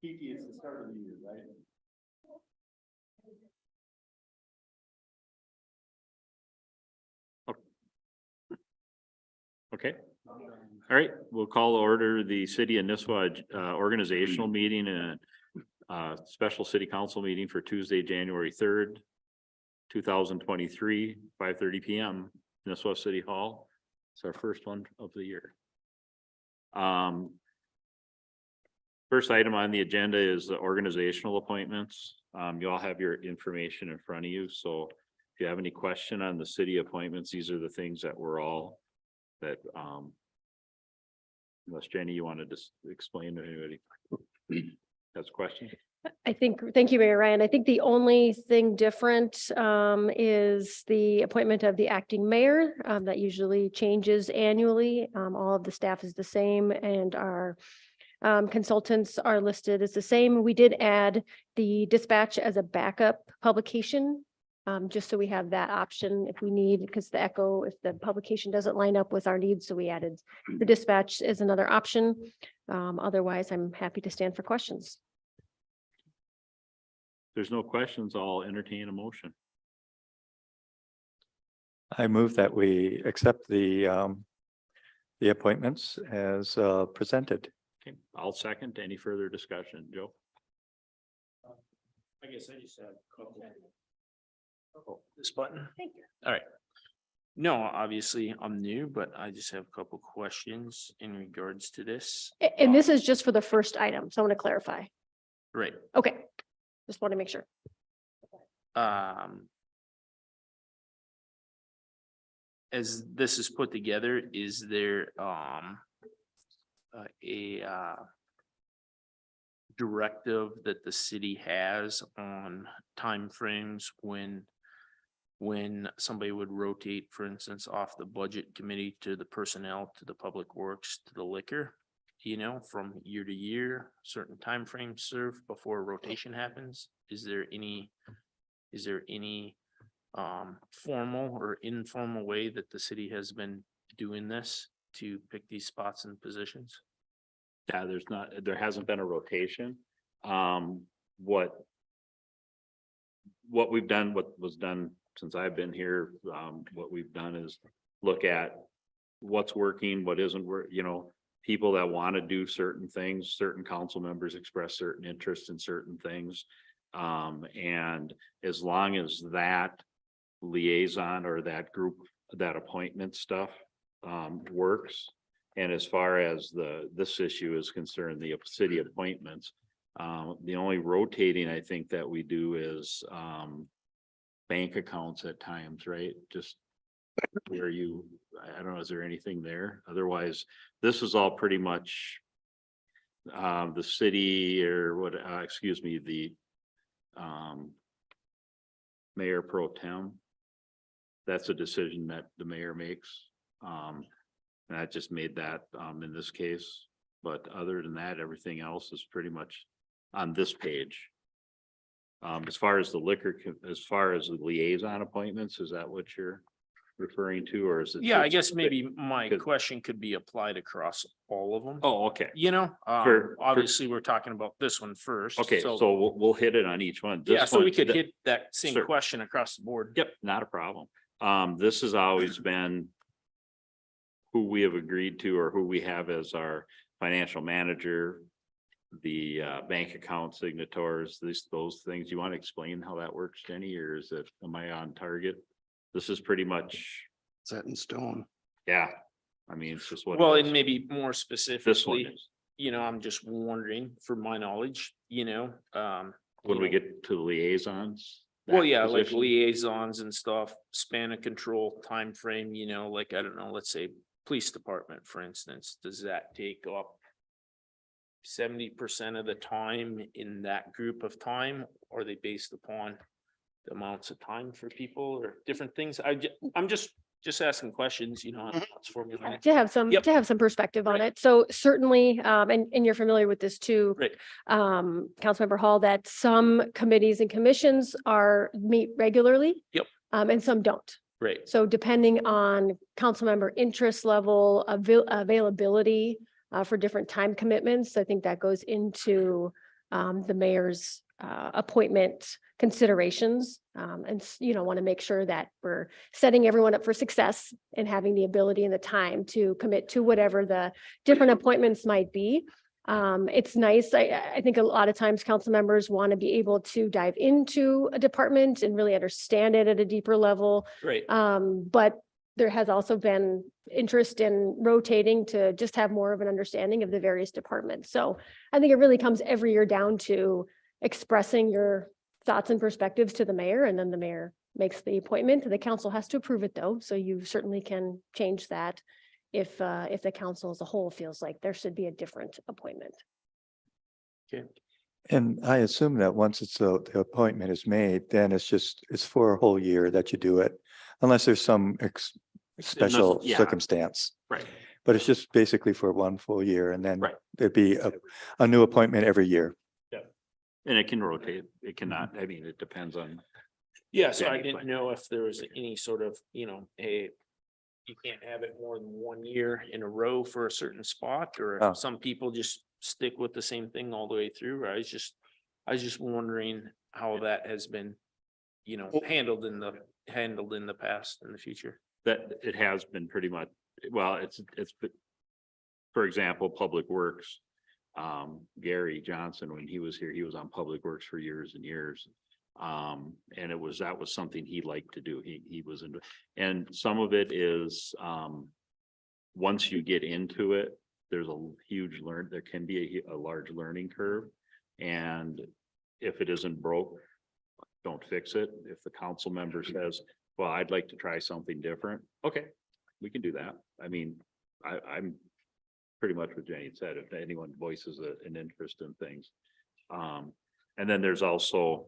Kiki, it's the start of the year, right? Okay. All right, we'll call to order the City of Nisswa organizational meeting and special city council meeting for Tuesday, January 3rd, 2023, 5:30 p.m. Nisswa City Hall. It's our first one of the year. First item on the agenda is the organizational appointments. You all have your information in front of you, so if you have any question on the city appointments, these are the things that we're all that unless Jenny, you wanted to explain to anybody that's a question. Thank you, Mayor Ryan. I think the only thing different is the appointment of the acting mayor that usually changes annually. All of the staff is the same and our consultants are listed as the same. We did add the dispatch as a backup publication. Just so we have that option if we need, because the echo, if the publication doesn't line up with our needs, so we added the dispatch as another option. Otherwise, I'm happy to stand for questions. There's no questions. I'll entertain a motion. I move that we accept the appointments as presented. Okay, I'll second. Any further discussion, Joe? I guess I just have a couple. Oh, this button. Thank you. All right. No, obviously I'm new, but I just have a couple questions in regards to this. And this is just for the first item, so I want to clarify. Right. Okay, just want to make sure. As this is put together, is there a directive that the city has on timeframes when somebody would rotate, for instance, off the budget committee to the personnel, to the public works, to the liquor, you know, from year to year, certain timeframes served before rotation happens? Is there any formal or informal way that the city has been doing this to pick these spots and positions? Yeah, there hasn't been a rotation. What we've done, what was done since I've been here, what we've done is look at what's working, what isn't people that want to do certain things, certain council members express certain interest in certain things. And as long as that liaison or that group, that appointment stuff works. And as far as this issue is concerned, the city appointments, the only rotating I think that we do is bank accounts at times, right? Just where I don't know, is there anything there? Otherwise, this is all pretty much the city or what, excuse me, the mayor pro tem. That's a decision that the mayor makes. And I just made that in this case, but other than that, everything else is pretty much on this page. As far as the liaison appointments, is that what you're referring to, or is it? Yeah, I guess maybe my question could be applied across all of them. Oh, okay. You know, obviously we're talking about this one first. Okay, so we'll hit it on each one. Yeah, so we could hit. hit that same Sure. question across the board. Yep, not a problem. This has always been who we have agreed to or who we have as our financial manager, the bank account signatories, those things. You want to explain how that works, Jenny, or am I on target? This is pretty much Set in stone. yeah. I mean, it's just what. Well, it and is. maybe more This one specifically, is. you know, I'm just wondering for my knowledge, When we get to liaisons. well, that yeah, like position, liaisons and stuff, span of control, time frame. Like, I don't know, let's say police department, for instance, does that take up 70% of the time in that group of time? Or are they based upon the amounts of time for people or different things? I'm just asking questions, it's formulated. To have some, Yep. to have some perspective on Right. it. So certainly, and you're familiar with this too. Right. Councilmember Hall, that some committees and commissions meet regularly. Yep. And some don't. Right. So depending on council member interest level, availability, for different time commitments. I think that goes into the mayor's appointment considerations. And, want to make sure that we're setting everyone up for success and having the ability and the time to commit to whatever the different appointments might be. It's nice. I think a lot of times council members want to be able to dive into a department and really understand it at a deeper level. Right. But there has also been interest in rotating to just have more of an understanding of the various departments. So I think it really comes every year down to expressing your thoughts and perspectives to the mayor, and then the mayor makes the appointment. The council has to approve it though, so you certainly can change that if the council as a whole feels like there should be a different appointment. And I assume that once the appointment is made, then it's for a whole year that you do it, unless there's some special yeah. circumstance. Right. But it's just basically for one full year, and then Right. there'd be a new appointment every year. And it can rotate. It cannot, I mean, it depends on, Yeah, so I Yeah, didn't but- know if there was any sort of, hey, you can't have it more than 1 year in a row for a certain spot, or Oh. if some people just stick with the same thing all the way through. I was just wondering how that has been, handled in the past and the future. that it has been pretty much, well, it's, for example, Public Works. Gary Johnson, when he was here, he was on Public Works for years and years. And that was something he liked to do. He was into, and some of it is, once you get into it, there's a huge there can be a large learning curve. And if it isn't broke, don't fix it. If the council member says, well, I'd like to try something different. Okay, we can do that. I mean, I'm pretty much what Jenny said, if anyone voices an interest in things. And then there's also,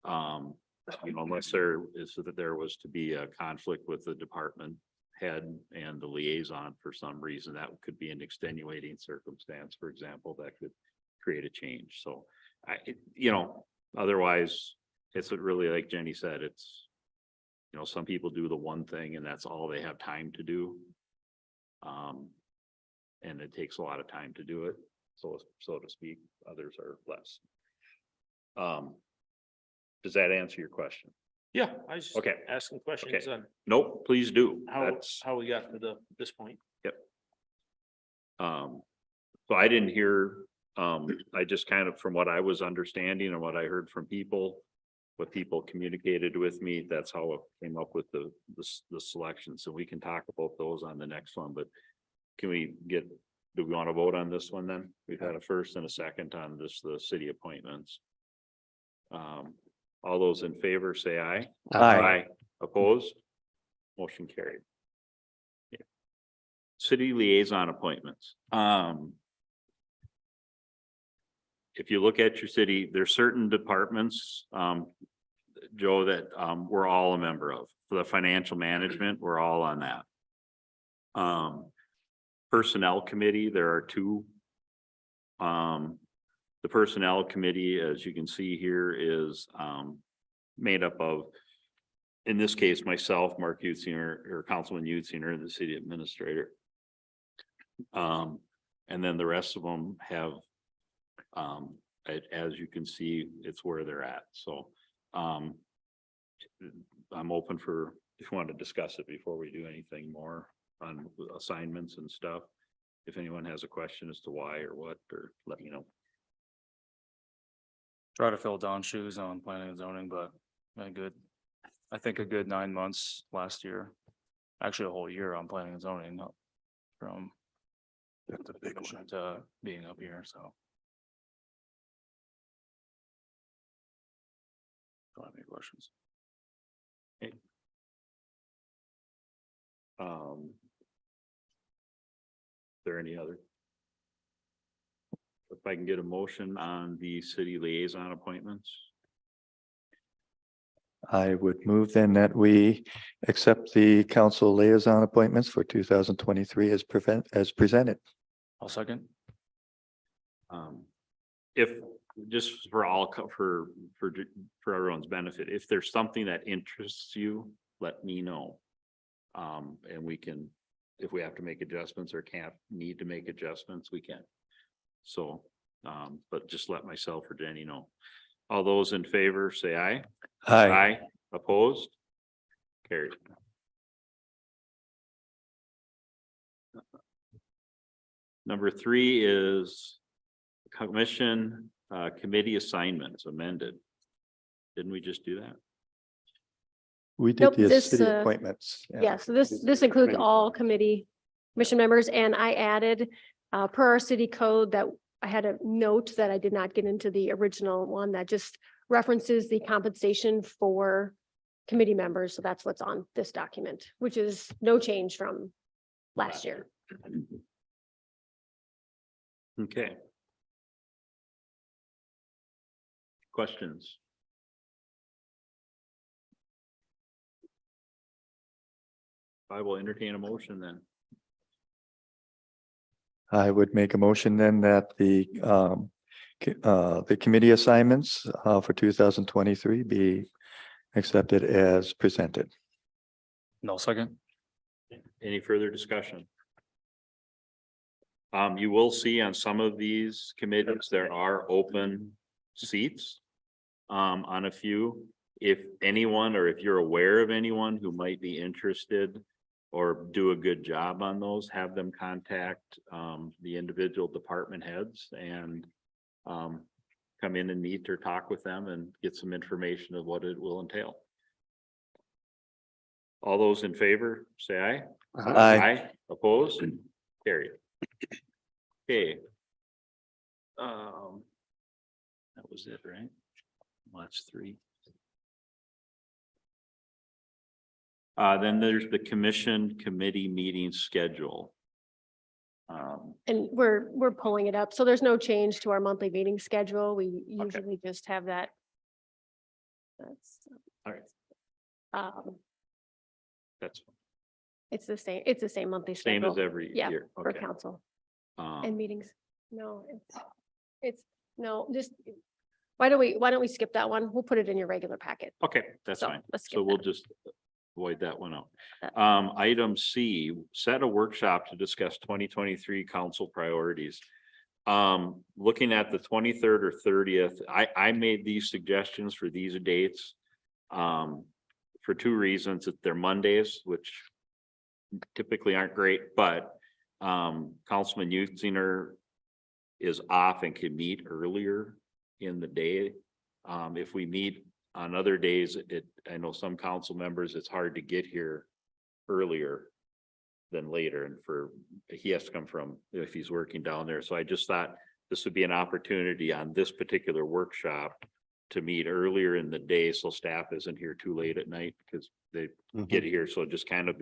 unless there was to be a conflict with the department head and the liaison for some reason, that could be an extenuating circumstance, for example, that could create a change. So otherwise it's really, like Jenny said, it's, some people do the one thing and that's all they have time to do. And it takes a lot of time to do it, so to speak. Others are less. Does that answer your question? Yeah, I was just Okay. asking questions Okay. on Nope, please do. how That's, we got to this point. so I didn't hear, I just kind of, from what I was understanding and what I heard from people, what people communicated with me, that's how I came up with the selection. So we can talk about those on the next one, but do we want to vote on this one then? We've had a first and a second on the city appointments. All those in favor say aye. Aye. Opposed? Motion carried. Okay. City liaison appointments. If you look at your city, there's certain departments, Joe, that we're all a member of. For the financial management, we're all on that. Personnel committee, there are two. The personnel committee, as you can see here, is made up of, in this case, myself, Mark Utzinger, or Councilman Utzinger, the city administrator. And then the rest of them have, as you can see, it's where they're at. So I'm open for, if you want to discuss it before we do anything more on assignments and stuff. If anyone has a question as to why or what, or let me know. Try to fill Don's shoes on planning and zoning, but I think a good 9 months last year. Actually, a whole year on planning and zoning, not from That's a big one. to being up here, so. Don't have any questions. Is there any other? If I can get a motion on the city liaison appointments. I would move then that we accept the council liaison appointments for 2023 as presented. I'll second. If, just for for everyone's benefit, if there's something that interests you, let me know. And we can if we have to make adjustments or can't need to make adjustments, we can. So, but just let myself or Jenny know. All those in favor, say aye. Aye. Opposed? Carried. Number 3 is commission, committee assignments amended. Didn't we just do that? We Nope, did the this, city uh, appointments. Yeah, so this includes all committee commission members, and I added, per our city code, that I had a note that I did not get into the original one that just references the compensation for committee members. So that's what's on this document, which is no change from last year. Okay. Questions? I will entertain a motion then. I would make a motion then that the committee assignments for 2023 be accepted as presented. No second. Any further discussion? You will see on some of these committees, there are open seats. On a few, if anyone, or if you're aware of anyone who might be interested or do a good job on those, have them contact, the individual department heads and, come in and meet or talk with them and get some information of what it will entail. All those in favor, say aye. Aye. Opposed? Carried. Okay. That was it, right? Well, that's 3. Then there's the commission committee meeting schedule. And we're pulling it up. So there's no change to our monthly meeting schedule. We usually just have that. That's. All right. That's It's the same monthly same schedule. as every Yeah, year. for Okay. council and meetings. No, no, just, why don't we skip that one? We'll put it in your regular packet. Okay, that's So, fine. let's skip So we'll that. just avoid that one out. That- Item C, set a workshop to discuss 2023 council priorities. Looking at the 23rd or 30th, I made these suggestions for these dates. For 2 reasons, that they're Mondays, which typically aren't great, but Councilman Utzinger is off and can meet earlier in the day. If we meet on other days, I know some council members, it's hard to get here earlier than later, and he has to come from, if he's working down there. So I just thought this would be an opportunity on this particular workshop to meet earlier in the day, so staff isn't here too late at night, because they get here. So just kind of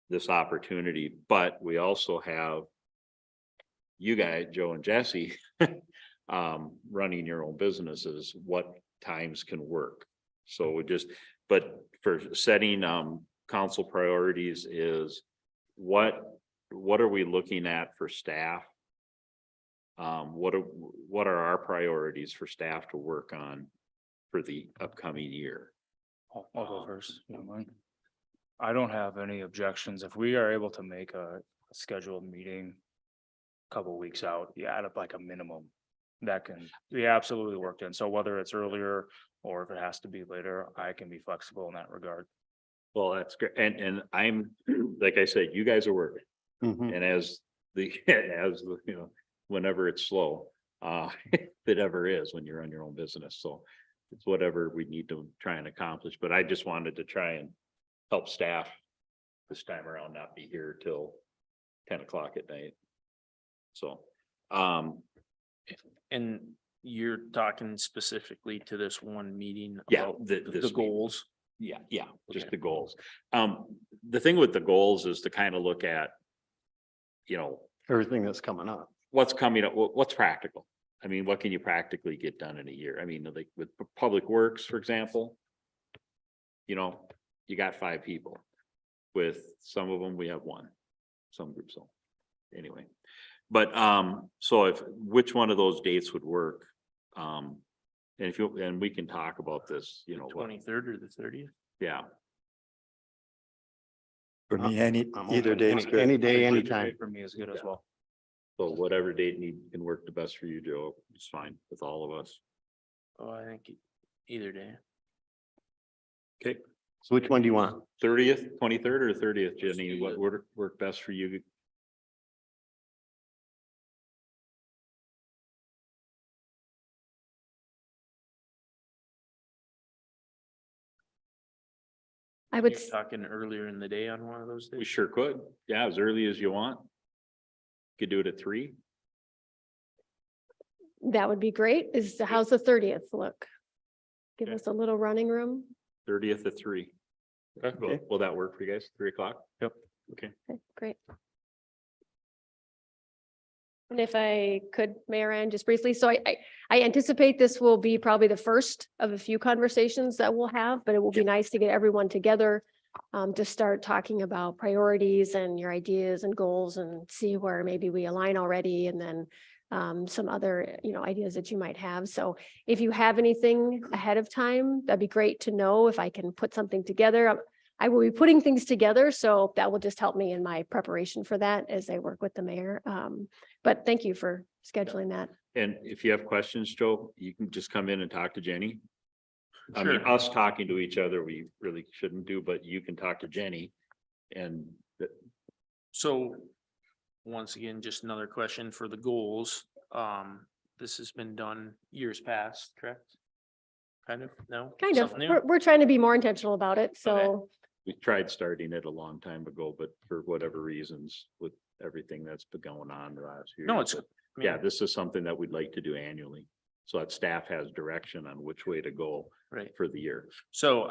this opportunity, but we also have you guys, Joe and Jesse, running your own businesses, what times can work. So but for setting, council priorities is what are we looking at for staff? What are our priorities for staff to work on for the upcoming year? I'll go first. if you don't mind. I don't have any objections. If we are able to make a scheduled meeting a couple weeks out, you add up like a minimum that can be absolutely worked in. So whether it's earlier or if it has to be later, I can be flexible in that regard. Well, that's great. And I'm, like I said, you guys are working. And as whenever it's slow, if it ever is when you're on your own business. So it's whatever we need to try and accomplish, but I just wanted to try and help staff this time around, not be here till 10 o'clock at night. So, And you're talking specifically to this one meeting yeah, about this the meeting. goals. Yeah, just Okay. the goals. The thing with the goals is to kind of look at, Everything that's coming up. what's coming up, what's practical. I mean, what can you practically get done in a year? I mean, like with Public Works, for example. You got 5 people. With some of them, we have 1, some groups don't. Anyway, but so which one of those dates would work? And and we can talk about this, what, 23rd or the 30th? yeah. For me, either day is good. Any day, Either anytime. For me is good as well. So whatever date can work the best for you, Joe, it's fine with all of us. Oh, I think either day. Okay, So which one do you want? 30th, 23rd or 30th, Let's Jenny, do what it. would work best for you? I would, You're talking earlier in the day on one of those We days? sure could. Yeah, as early as you want. Could do it at 3. that would be great. How's the 30th look? Give Okay. us a little running room. 30th at 3. Okay. Will that work for you guys? 3 o'clock? Yep. Okay. Okay, great. And if I could, Mayor Ryan, just briefly, so I anticipate this will be probably the first of a few conversations that we'll have, but it will be nice to get everyone together to start talking about priorities and your ideas and goals and see where maybe we align already and then some other, ideas that you might have. So if you have anything ahead of time, that'd be great to know if I can put something together. I will be putting things together, so that will just help me in my preparation for that as I work with the mayor. But thank you for scheduling that. And if you have questions, Joe, you can just come in and talk to Jenny. I mean, Sure. us talking to each other, we really shouldn't do, but you can talk to Jenny. And So, once again, just another question for the goals. This has been done years past, correct? Kind of, no? Kind of, Something new? we're trying to be more intentional about it, so. we tried starting it a long time ago, but for whatever reasons, with everything that's been going on the last year. No, it's, Yeah, this is something that we'd like to do annually. So that staff has direction on which way to go right. for the year. So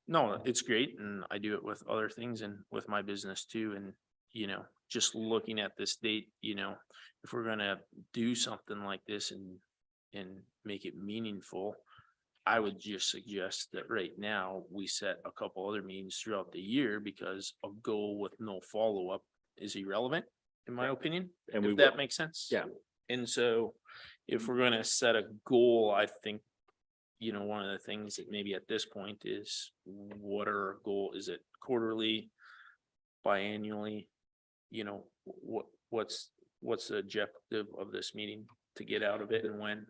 no, it's great and I do it with other things and with my business too. And, just looking at this date, if we're gonna do something like this and make it meaningful, I would just suggest that right now we set a couple other meetings throughout the year because a goal with no follow-up is irrelevant, in my opinion, And we if will- that makes sense. Yeah. And so if we're gonna set a goal, I think, one of the things that maybe at this point is what are our goal? Is it quarterly, biannually? What's the objective of this meeting to get out of it and when?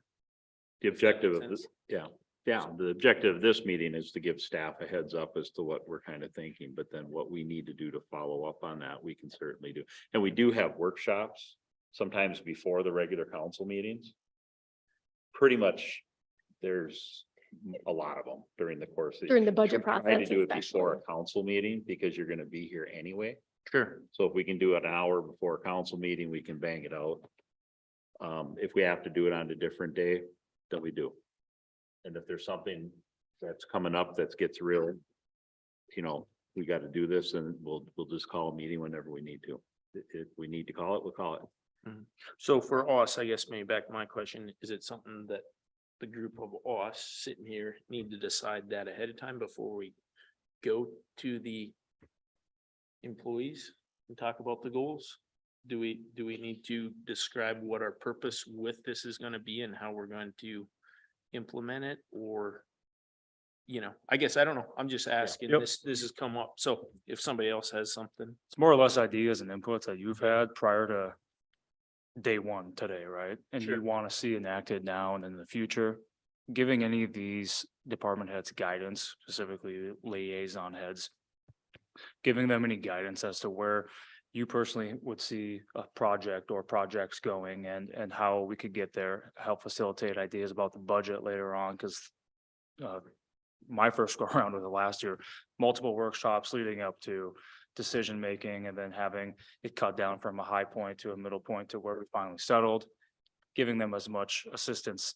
The objective of sense? this, yeah, the objective of this meeting is to give staff a heads up as to what we're kind of thinking, but then what we need to do to follow up on that, we can certainly do. And we do have workshops sometimes before the regular council meetings. Pretty much, there's a lot of them during the course. of During the budget Try to process do it before especially. a council meeting because you're gonna be here anyway. Sure. So if we can do it an hour before a council meeting, we can bang it out. If we have to do it on a different day, then we do. And if there's something that's coming up that gets real, we got to do this and we'll just call a meeting whenever we need to. If we need to call it, we'll call it. So for us, I guess maybe back to my question, is it something that the group of us sitting here need to decide that ahead of time before we go to the employees and talk about the goals? Do we need to describe what our purpose with this is gonna be and how we're going to implement it, or? I guess I don't know. I'm just asking. Yep. This has come up. So if somebody else has something. It's more or less ideas and inputs that you've had prior to day one today, right? And Sure. you want to see enacted now and in the future. Giving any of these department heads guidance, specifically liaison heads. Giving them any guidance as to where you personally would see a project or projects going and how we could get there, help facilitate ideas about the budget later on, because my first go around with it last year, multiple workshops leading up to decision making and then having it cut down from a high point to a middle point to where we finally settled, giving them as much assistance.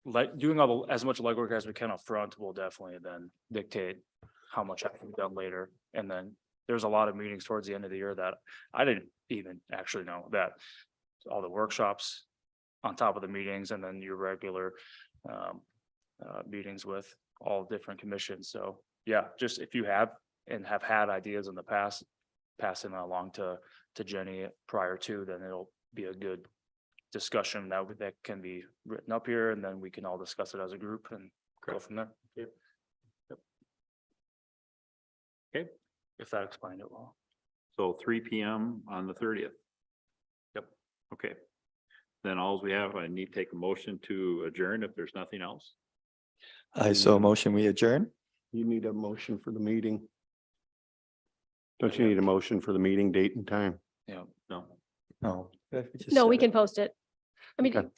Like doing as much legwork as we can up front will definitely then dictate how much I can be done later. And then there's a lot of meetings towards the end of the year that I didn't even actually know that all the workshops on top of the meetings and then your regular meetings with all different commissions. So yeah, just if you have and have had ideas in the past, passing that along to Jenny prior to, then it'll be a good discussion that can be written up here, and then we can all discuss it as a group and go from there. Okay, if that explained it well. So 3 p.m. on the 30th. Yep. Okay. Then all we have, I need to take a motion to adjourn if there's nothing else. I so motion we adjourn. You need a motion for the meeting. Don't you need a motion for the meeting date and time? Yeah. No. No. No, we can post it. I mean, Okay.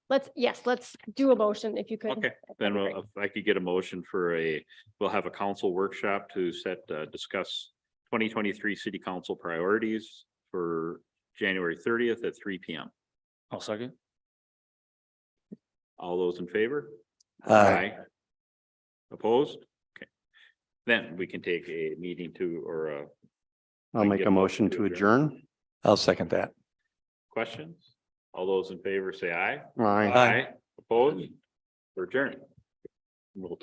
let's do a motion if you could. Okay, That'd then be great. if I could get a motion for we'll have a council workshop to discuss 2023 city council priorities for January 30th at 3 p.m. I'll second. All those in favor? Aye. Opposed? Okay. Then we can take a meeting I'll make a motion to adjourn. I'll second that. questions. All those in favor say aye. Aye. Opposed? We're adjourned. We'll